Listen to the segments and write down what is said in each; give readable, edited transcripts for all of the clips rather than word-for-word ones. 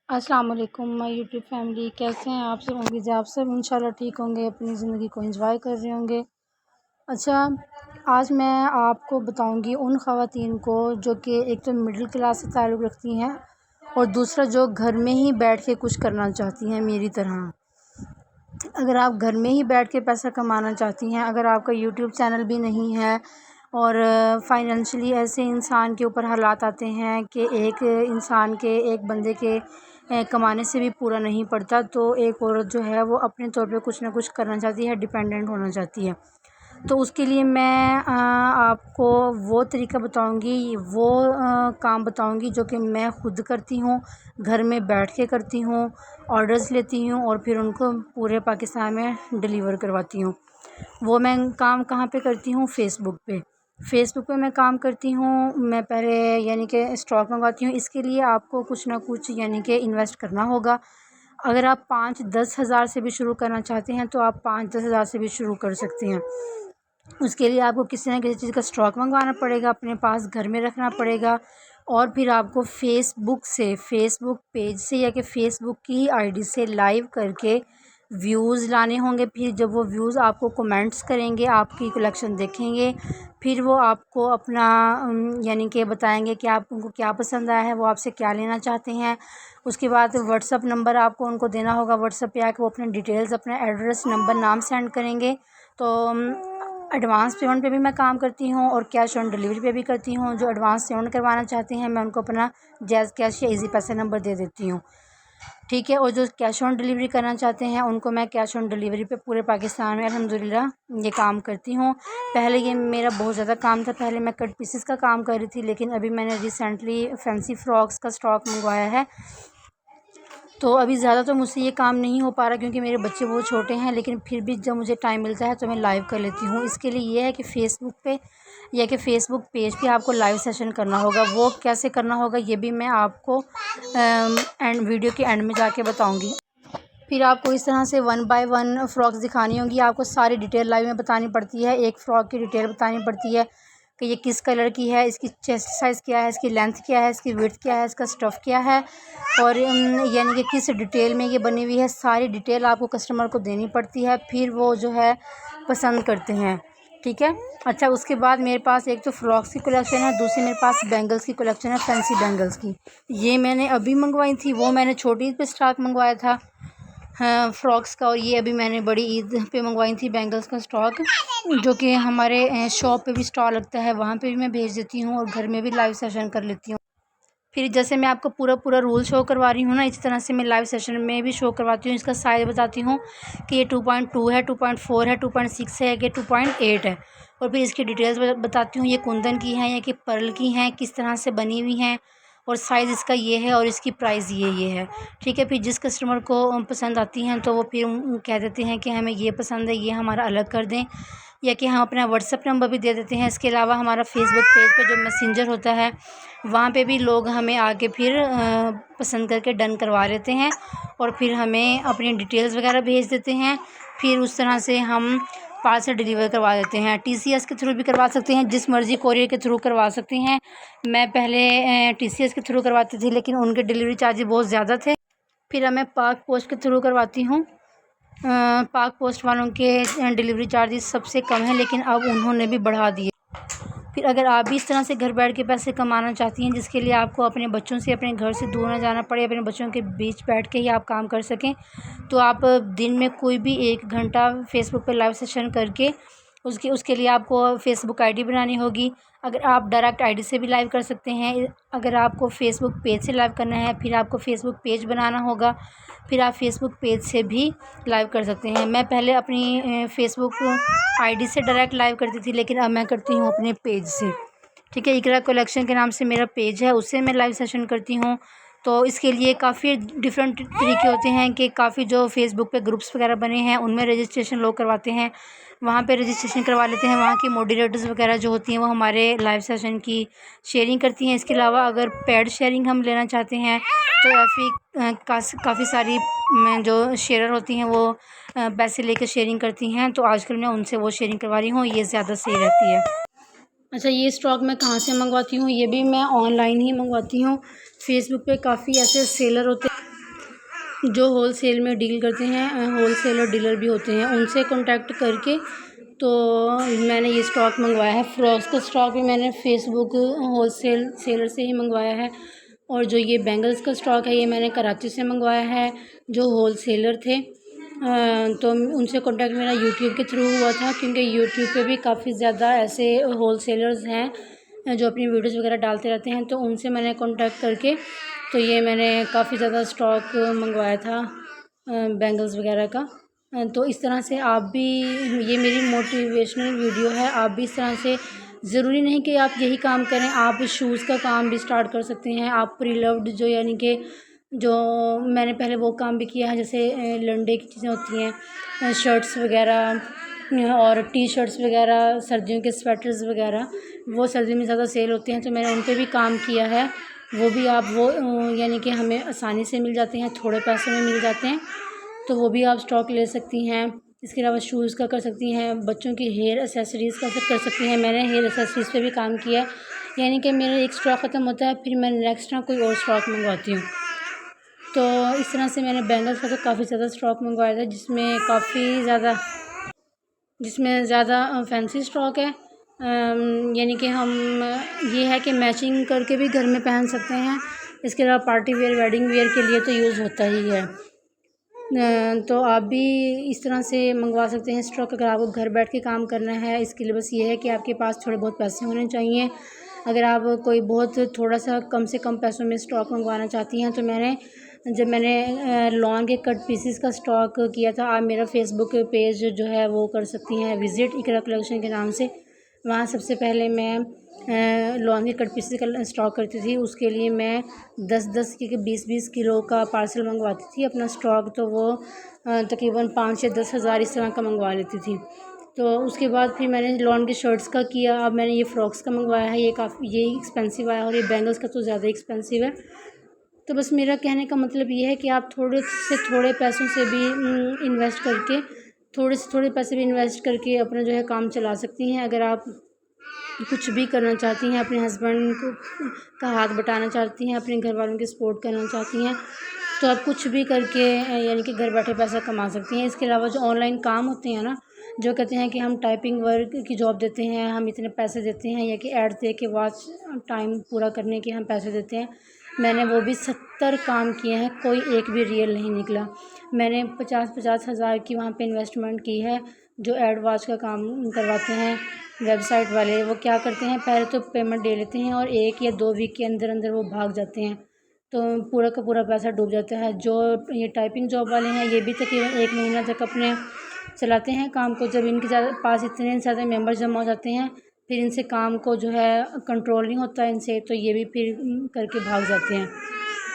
अस्सलाम वालेकुम my YouTube family, कैसे हैं आप सब? उम्मीद है आप सब इंशाल्लाह ठीक होंगे, अपनी ज़िंदगी को एंजॉय कर रहे होंगे। अच्छा, आज मैं आपको बताऊंगी उन ख़वातीन को जो कि एक तो मिडिल क्लास से ताल्लुक़ रखती हैं और दूसरा जो घर में ही बैठ के कुछ करना चाहती हैं मेरी तरह। अगर आप घर में ही बैठ के पैसा कमाना चाहती हैं, अगर आपका यूट्यूब चैनल भी नहीं है और फाइनेंशियली ऐसे इंसान के ऊपर हालात आते हैं कि एक इंसान के, एक बंदे के कमाने से भी पूरा नहीं पड़ता, तो एक औरत जो है वो अपने तौर पे कुछ ना कुछ करना चाहती है, डिपेंडेंट होना चाहती है। तो उसके लिए मैं आपको वो तरीका बताऊंगी, वो काम बताऊंगी जो कि मैं ख़ुद करती हूँ, घर में बैठ के करती हूँ, ऑर्डर्स लेती हूँ और फिर उनको पूरे पाकिस्तान में डिलीवर करवाती हूँ। वो मैं काम कहाँ पे करती हूँ? फ़ेसबुक पे मैं काम करती हूँ। मैं पहले यानी कि स्टॉक मंगवाती हूँ। इसके लिए आपको कुछ ना कुछ यानी कि इन्वेस्ट करना होगा। अगर आप 5-10 हज़ार से भी शुरू करना चाहते हैं तो आप 5-10 हज़ार से भी शुरू कर सकते हैं। उसके लिए आपको किसी न किसी चीज़ का स्टॉक मंगवाना पड़ेगा, अपने पास घर में रखना पड़ेगा और फिर आपको फ़ेसबुक पेज से या कि फ़ेसबुक की आईडी से लाइव करके व्यूज़ लाने होंगे। फिर जब वो व्यूज़ आपको कमेंट्स करेंगे, आपकी कलेक्शन देखेंगे, फिर वो आपको अपना यानी कि बताएंगे कि आप उनको क्या पसंद आया है, वो आपसे क्या लेना चाहते हैं। उसके बाद व्हाट्सअप नंबर आपको उनको देना होगा। व्हाट्सअप पे आके वो अपने डिटेल्स, अपना एड्रेस, नंबर, नाम सेंड करेंगे। तो एडवांस पेमेंट पे भी मैं काम करती हूँ और कैश ऑन डिलीवरी पे भी करती हूँ। जो एडवांस पेमेंट करवाना चाहते हैं मैं उनको अपना जैज़ कैश या ईज़ी पैसा नंबर दे देती हूँ, ठीक है। और जो कैश ऑन डिलीवरी करना चाहते हैं उनको मैं कैश ऑन डिलीवरी पे पूरे पाकिस्तान में अल्हम्दुलिल्लाह ये काम करती हूँ। पहले ये मेरा बहुत ज़्यादा काम था, पहले मैं कट पीसेस का काम कर रही थी, लेकिन अभी मैंने रिसेंटली फैंसी फ्रॉक्स का स्टॉक मंगवाया है। तो अभी ज़्यादा तो मुझसे ये काम नहीं हो पा रहा क्योंकि मेरे बच्चे बहुत छोटे हैं, लेकिन फिर भी जब मुझे टाइम मिलता है तो मैं लाइव कर लेती हूँ। इसके लिए ये है कि फ़ेसबुक पे या कि फ़ेसबुक पेज पे आपको लाइव सेशन करना होगा। वो कैसे करना होगा ये भी मैं आपको वीडियो के एंड में जाके बताऊँगी। फिर आपको इस तरह से 1 बाय 1 फ्रॉक्स दिखानी होंगी। आपको सारी डिटेल लाइव में बतानी पड़ती है। एक फ़्रॉक की डिटेल बतानी पड़ती है कि ये किस कलर की है, इसकी चेस्ट साइज़ क्या है, इसकी लेंथ क्या है, इसकी विड्थ क्या है, इसका स्टफ़ क्या है और यानी कि किस डिटेल में ये बनी हुई है। सारी डिटेल आपको कस्टमर को देनी पड़ती है, फिर वो जो है पसंद करते हैं, ठीक है। अच्छा, उसके बाद मेरे पास एक तो फ़्रॉक्स की कलेक्शन है, दूसरी मेरे पास बैंगल्स की कलेक्शन है, फैंसी बैंगल्स की। ये मैंने अभी मंगवाई थी, वो मैंने छोटी ईद पे स्टॉक मंगवाया था हाँ फ़्रॉक्स का, और ये अभी मैंने बड़ी ईद पे मंगवाई थी बैंगल्स का स्टॉक, जो कि हमारे शॉप पे भी स्टॉल लगता है, वहाँ पे भी मैं भेज देती हूँ और घर में भी लाइव सेशन कर लेती हूँ। फिर जैसे मैं आपको पूरा रूल शो करवा रही हूँ ना, इसी तरह से मैं लाइव सेशन में भी शो करवाती हूँ। इसका साइज़ बताती हूँ कि ये 2.2 है, 2.4 है, 2.6 है कि 2.8 है, और फिर इसकी डिटेल्स बताती हूँ ये कुंदन की हैं या कि पर्ल की हैं, किस तरह से बनी हुई हैं और साइज़ इसका ये है और इसकी प्राइस ये है, ठीक है। फिर जिस कस्टमर को पसंद आती हैं तो वो फिर कह देते हैं कि हमें ये पसंद है, ये हमारा अलग कर दें, या कि हम अपना व्हाट्सअप नंबर भी दे देते हैं। इसके अलावा हमारा फ़ेसबुक पेज पे जो मैसेंजर होता है वहाँ पे भी लोग हमें आके फिर पसंद करके डन करवा लेते हैं और फिर हमें अपनी डिटेल्स वगैरह भेज देते हैं। फिर उस तरह से हम पार्सल डिलीवर करवा देते हैं। TCS के थ्रू भी करवा सकते हैं, जिस मर्ज़ी कोरियर के थ्रू करवा सकते हैं। मैं पहले TCS के थ्रू करवाती थी, लेकिन उनके डिलीवरी चार्जेस बहुत ज़्यादा थे। फिर मैं पाक पोस्ट के थ्रू करवाती हूँ। पाक पोस्ट वालों के डिलीवरी चार्जेस सबसे कम है, लेकिन अब उन्होंने भी बढ़ा दिए। फिर अगर आप भी इस तरह से घर बैठ के पैसे कमाना चाहती हैं, जिसके लिए आपको अपने बच्चों से, अपने घर से दूर ना जाना पड़े, अपने बच्चों के बीच बैठ के ही आप काम कर सकें, तो आप दिन में कोई भी 1 घंटा फ़ेसबुक पे लाइव सेशन करके उसके लिए आपको फ़ेसबुक आईडी बनानी होगी। अगर आप डायरेक्ट आईडी से भी लाइव कर सकते हैं। अगर आपको फ़ेसबुक पेज से लाइव करना है, फिर आपको फ़ेसबुक पेज बनाना होगा, फिर आप फ़ेसबुक पेज से भी लाइव कर सकते हैं। मैं पहले अपनी फ़ेसबुक आईडी से डायरेक्ट लाइव करती थी, लेकिन अब मैं करती हूँ अपने पेज से, ठीक है। इकरा कलेक्शन के नाम से मेरा पेज है, उससे मैं लाइव सेशन करती हूँ। तो इसके लिए काफ़ी डिफरेंट तरीके होते हैं कि काफ़ी जो फ़ेसबुक पे ग्रुप्स वगैरह बने हैं उनमें रजिस्ट्रेशन लोग करवाते हैं, वहाँ पे रजिस्ट्रेशन करवा लेते हैं। वहाँ की मॉडरेटर्स वगैरह जो होती हैं वो हमारे लाइव सेशन की शेयरिंग करती हैं। इसके अलावा अगर पेड शेयरिंग हम लेना चाहते हैं तो काफ़ी सारी जो शेयरर होती हैं वो पैसे लेकर शेयरिंग करती हैं, तो आजकल मैं उनसे वो शेयरिंग करवा रही हूँ, ये ज़्यादा सही रहती है। अच्छा, ये स्टॉक मैं कहाँ से मंगवाती हूँ? ये भी मैं ऑनलाइन ही मंगवाती हूँ। फ़ेसबुक पे काफ़ी ऐसे सेलर होते हैं जो होल सेल में डील करते हैं, होल सेलर डीलर भी होते हैं, उनसे कॉन्टैक्ट करके तो मैंने ये स्टॉक मंगवाया है। फ्रॉक्स का स्टॉक भी मैंने फेसबुक होल सेलर से ही मंगवाया है, और जो ये बैंगल्स का स्टॉक है ये मैंने कराची से मंगवाया है, जो होल सेलर थे। तो उनसे कॉन्टैक्ट मेरा यूट्यूब के थ्रू हुआ था, क्योंकि यूट्यूब पे भी काफ़ी ज़्यादा ऐसे होल सेलर्स हैं जो अपनी वीडियोज़ वगैरह डालते रहते हैं, तो उनसे मैंने कॉन्टैक्ट करके तो ये मैंने काफ़ी ज़्यादा स्टॉक मंगवाया था बैंगल्स वगैरह का। तो इस तरह से आप भी, ये मेरी मोटिवेशनल वीडियो है, आप भी इस तरह से, ज़रूरी नहीं कि आप यही काम करें, आप शूज़ का काम भी स्टार्ट कर सकते हैं। आप प्री लव्ड जो, यानी कि जो मैंने पहले वो काम भी किया है, जैसे लंडे की चीज़ें होती हैं, शर्ट्स वगैरह और टी शर्ट्स वगैरह, सर्दियों के स्वेटर्स वगैरह, वो सर्दियों में ज़्यादा सेल होते हैं, तो मैंने उन पे भी काम किया है। वो भी आप वो यानी कि हमें आसानी से मिल जाते हैं, थोड़े पैसों में मिल जाते हैं, तो वो भी आप स्टॉक ले सकती हैं। इसके अलावा शूज़ का कर सकती हैं, बच्चों की हेयर एक्सेसरीज़ का सब कर सकती हैं। मैंने हेयर एक्सेसरीज़ पे भी काम किया है, यानी कि मेरा एक स्टॉक ख़त्म होता है, फिर मैं नेक्स्ट ना कोई और स्टॉक मंगवाती हूँ। तो इस तरह से मैंने बैंगल्स का तो काफ़ी ज़्यादा स्टॉक मंगवाया था, जिसमें ज़्यादा फैंसी स्टॉक है। यानी कि हम, ये है कि मैचिंग करके भी घर में पहन सकते हैं। इसके अलावा पार्टी वेयर, वेडिंग वेयर के लिए तो यूज़ होता ही है। तो आप भी इस तरह से मंगवा सकते हैं स्टॉक, अगर आपको घर बैठ के काम करना है। इसके लिए बस ये है कि आपके पास थोड़े बहुत पैसे होने चाहिए। अगर आप कोई बहुत थोड़ा सा कम से कम पैसों में स्टॉक मंगवाना चाहती हैं, तो जब मैंने लॉन के कट पीसेस का स्टॉक किया था, आप मेरा फेसबुक पेज जो है वो कर सकती हैं विज़िट, इकरा कलेक्शन के नाम से। वहाँ सबसे पहले मैं लॉन के कट पीसेस का स्टॉक करती थी। उसके लिए मैं 10-10 की 20-20 किलो का पार्सल मंगवाती थी अपना स्टॉक, तो वो तकरीबन 5 या 10 हज़ार इस तरह का मंगवा लेती थी। तो उसके बाद फिर मैंने लॉन के शर्ट्स का किया। अब मैंने ये फ्रॉक्स का मंगवाया है, ये एक्सपेंसिव आया, और ये बैंगल्स का तो ज़्यादा एक्सपेंसिव है। तो बस मेरा कहने का मतलब ये है कि आप थोड़े से थोड़े पैसों से भी इन्वेस्ट करके, थोड़े से थोड़े पैसे भी इन्वेस्ट करके अपना जो है काम चला सकती हैं। अगर आप कुछ भी करना चाहती हैं, अपने हस्बैंड को का हाथ बटाना चाहती हैं, अपने घर वालों की सपोर्ट करना चाहती हैं, तो आप कुछ भी करके यानी कि घर बैठे पैसा कमा सकती हैं। इसके अलावा जो ऑनलाइन काम होते हैं ना, जो कहते हैं कि हम टाइपिंग वर्क की जॉब देते हैं, हम इतने पैसे देते हैं, या कि ऐड दे के वॉच टाइम पूरा करने के हम पैसे देते हैं, मैंने वो भी 70 काम किए हैं, कोई एक भी रियल नहीं निकला। मैंने 50-50 हज़ार की वहाँ पे इन्वेस्टमेंट की है। जो एड वॉच का काम करवाते हैं वेबसाइट वाले, वो क्या करते हैं, पहले तो पेमेंट दे लेते हैं और 1 या 2 वीक के अंदर अंदर वो भाग जाते हैं, तो पूरा का पूरा पैसा डूब जाता है। जो ये टाइपिंग जॉब वाले हैं, ये भी तकरीबन 1 महीना तक अपने चलाते हैं काम को। जब इनके पास इतने ज़्यादा मेंबर जमा हो जाते हैं, फिर इनसे काम को जो है कंट्रोल नहीं होता इनसे, तो ये भी फिर करके भाग जाते हैं।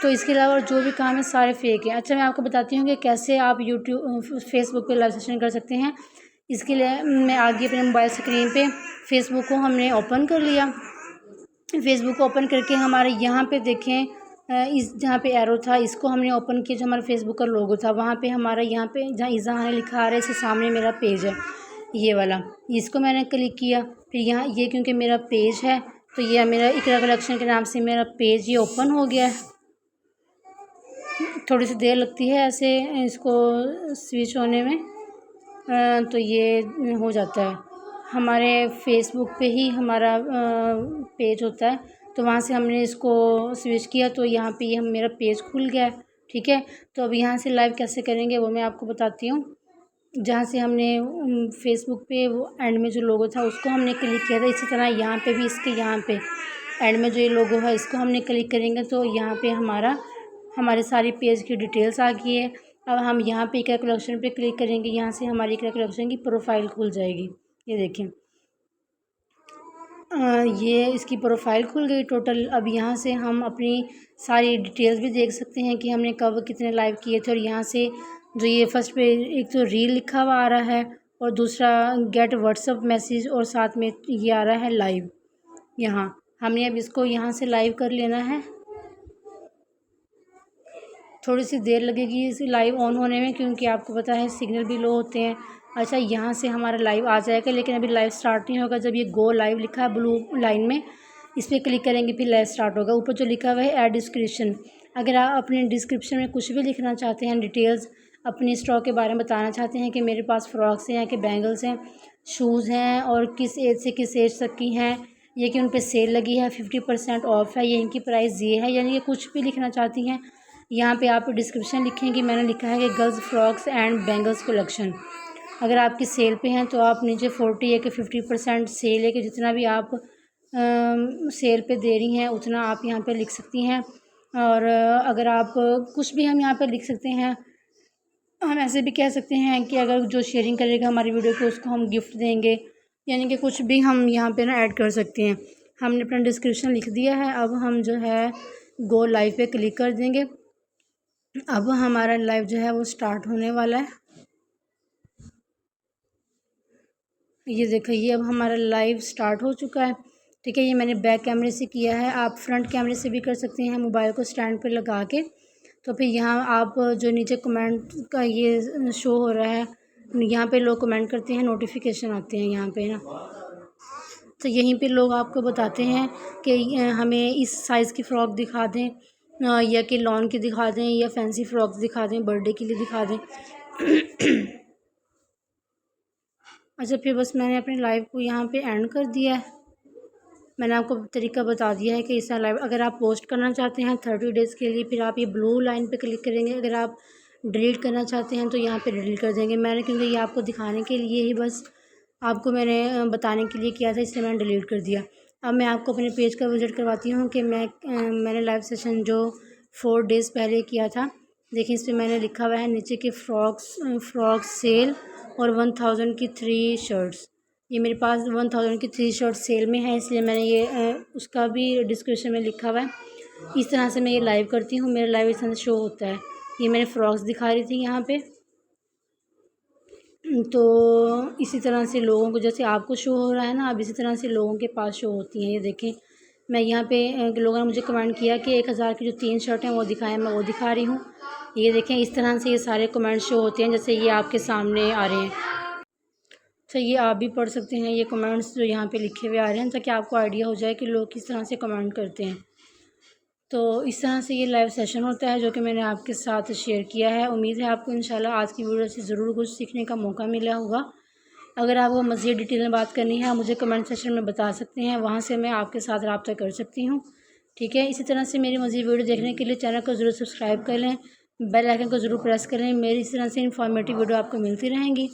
तो इसके अलावा जो भी काम है सारे फेक हैं। अच्छा, मैं आपको बताती हूँ कि कैसे आप फेसबुक पे लाइव सेशन कर सकते हैं। इसके लिए मैं आगे अपने मोबाइल स्क्रीन पे फेसबुक को हमने ओपन कर लिया। फेसबुक को ओपन करके हमारे यहाँ पे देखें, इस जहाँ पे एरो था इसको हमने ओपन किया, जो हमारा फेसबुक का लोगो था वहाँ पे हमारा, यहाँ पे जहाँ इज़हार लिखा आ रहा है, इसके सामने मेरा पेज है ये वाला, इसको मैंने क्लिक किया। फिर यहाँ ये क्योंकि मेरा पेज है, तो ये मेरा इकरा कलेक्शन के नाम से मेरा पेज ये ओपन हो गया है। थोड़ी सी देर लगती है ऐसे इसको स्विच होने में, तो ये हो जाता है। हमारे फेसबुक पे ही हमारा पेज होता है, तो वहाँ से हमने इसको स्विच किया, तो यहाँ पे ये मेरा पेज खुल गया है। ठीक है, तो अब यहाँ से लाइव कैसे करेंगे वो मैं आपको बताती हूँ। जहाँ से हमने फेसबुक पे वो एंड में जो लोगो था उसको हमने क्लिक किया था, इसी तरह यहाँ पे भी इसके यहाँ पे एंड में जो ये लोगो है इसको हमने क्लिक करेंगे, तो यहाँ पे हमारे सारी पेज की डिटेल्स आ गई है। अब हम यहाँ पे इकरा कलेक्शन पे क्लिक करेंगे, यहाँ से हमारी इकरा कलेक्शन की प्रोफाइल खुल जाएगी। ये देखें, ये इसकी प्रोफाइल खुल गई टोटल। अब यहाँ से हम अपनी सारी डिटेल्स भी देख सकते हैं कि हमने कब कितने लाइव किए थे, और यहाँ से जो ये फर्स्ट पे एक तो रील लिखा हुआ आ रहा है, और दूसरा गेट व्हाट्सअप मैसेज, और साथ में ये आ रहा है लाइव। यहाँ हमने अब इसको यहाँ से लाइव कर लेना है। थोड़ी सी देर लगेगी इस लाइव ऑन होने में, क्योंकि आपको पता है सिग्नल भी लो होते हैं। अच्छा, यहाँ से हमारा लाइव आ जाएगा, लेकिन अभी लाइव स्टार्ट नहीं होगा। जब ये गो लाइव लिखा है ब्लू लाइन में, इस पर क्लिक करेंगे फिर लाइव स्टार्ट होगा। ऊपर जो लिखा हुआ है ऐड डिस्क्रिप्शन, अगर आप अपने डिस्क्रिप्शन में कुछ भी लिखना चाहते हैं, डिटेल्स अपनी स्टॉक के बारे में बताना चाहते हैं कि मेरे पास फ़्रॉक्स हैं, कि बैंगल्स हैं, शूज़ हैं और किस एज से किस एज तक की हैं, ये कि उन पे सेल लगी है, 50% ऑफ़ है, ये इनकी प्राइस ये है, यानी कि कुछ भी लिखना चाहती हैं यहाँ पे आप डिस्क्रिप्शन लिखेंगे। मैंने लिखा है कि girls frocks and bangles collection. अगर आपकी सेल पे हैं तो आप नीचे 40 है कि 50% सेल है कि जितना भी आप सेल पे दे रही हैं उतना आप यहाँ पे लिख सकती हैं। और अगर आप कुछ भी हम यहाँ पे लिख सकते हैं। हम ऐसे भी कह सकते हैं कि अगर जो शेयरिंग करेगा हमारी वीडियो को उसको हम गिफ्ट देंगे, यानी कि कुछ भी हम यहाँ पे ना ऐड कर सकते हैं। हमने अपना डिस्क्रिप्शन लिख दिया है। अब हम जो है गो लाइव पे क्लिक कर देंगे। अब हमारा लाइव जो है वो स्टार्ट होने वाला है। ये देखिए अब हमारा लाइव स्टार्ट हो चुका है। ठीक है, ये मैंने बैक कैमरे से किया है, आप फ्रंट कैमरे से भी कर सकते हैं मोबाइल को स्टैंड पे लगा के। तो फिर यहाँ आप जो नीचे कमेंट का ये शो हो रहा है, यहाँ पे लोग कमेंट करते हैं, नोटिफिकेशन आते हैं यहाँ पे ना। तो यहीं पे लोग आपको बताते हैं कि हमें इस साइज़ की फ़्रॉक दिखा दें, या कि लॉन की दिखा दें, या फैंसी फ़्रॉक्स दिखा दें, बर्थडे के लिए दिखा दें। अच्छा, फिर बस मैंने अपने लाइव को यहाँ पे एंड कर दिया है। मैंने आपको तरीका बता दिया है कि इस तरह लाइव अगर आप पोस्ट करना चाहते हैं 30 डेज़ के लिए, फिर आप ये ब्लू लाइन पे क्लिक करेंगे। अगर आप डिलीट करना चाहते हैं तो यहाँ पे डिलीट कर देंगे। मैंने क्योंकि ये आपको दिखाने के लिए ही बस आपको मैंने बताने के लिए किया था, इसलिए मैंने डिलीट कर दिया। अब मैं आपको अपने पेज का विज़िट करवाती हूँ कि मैंने लाइव सेशन जो 4 डेज़ पहले किया था। देखिए इस पर मैंने लिखा हुआ है नीचे कि फ़्रॉक्स सेल और 1000 की 3 शर्ट्स। ये मेरे पास 1000 की 3 शर्ट सेल में है, इसलिए मैंने ये उसका भी डिस्क्रिप्शन में लिखा हुआ है। इस तरह से मैं ये लाइव करती हूँ, मेरा लाइव इस तरह से शो होता है। ये मैंने फ़्रॉक्स दिखा रही थी यहाँ पे। तो इसी तरह से लोगों को जैसे आपको शो हो रहा है ना, अब इसी तरह से लोगों के पास शो होती हैं। ये देखें मैं यहाँ पे लोगों ने मुझे कमेंट किया कि 1000 की जो 3 शर्ट हैं वो दिखाएं, मैं वो दिखा रही हूँ। ये देखें इस तरह से ये सारे कमेंट शो होते हैं, जैसे ये आपके सामने आ रहे हैं। तो ये आप भी पढ़ सकते हैं ये कमेंट्स जो यहाँ पे लिखे हुए आ रहे हैं, ताकि आपको आइडिया हो जाए कि लोग किस तरह से कमेंट करते हैं। तो इस तरह से ये लाइव सेशन होता है जो कि मैंने आपके साथ शेयर किया है। उम्मीद है आपको इंशाल्लाह आज की वीडियो से ज़रूर कुछ सीखने का मौका मिला होगा। अगर आपको मज़ीद डिटेल में बात करनी है आप मुझे कमेंट सेशन में बता सकते हैं, वहाँ से मैं आपके साथ रब्ता कर सकती हूँ। ठीक है, इसी तरह से मेरी मज़ीद वीडियो देखने के लिए चैनल को ज़रूर सब्सक्राइब कर लें, बेल आइकन को ज़रूर प्रेस करें। मेरी इस तरह से इन्फॉर्मेटिव वीडियो आपको मिलती रहेंगी।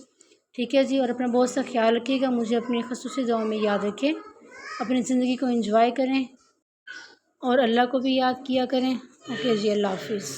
ठीक है जी, और अपना बहुत सा ख्याल रखिएगा, मुझे अपनी ख़ुसूसी दुआओं में याद रखें, अपनी ज़िंदगी को एंजॉय करें और अल्लाह को भी याद किया करें। ओके जी, अल्लाह हाफ़िज़।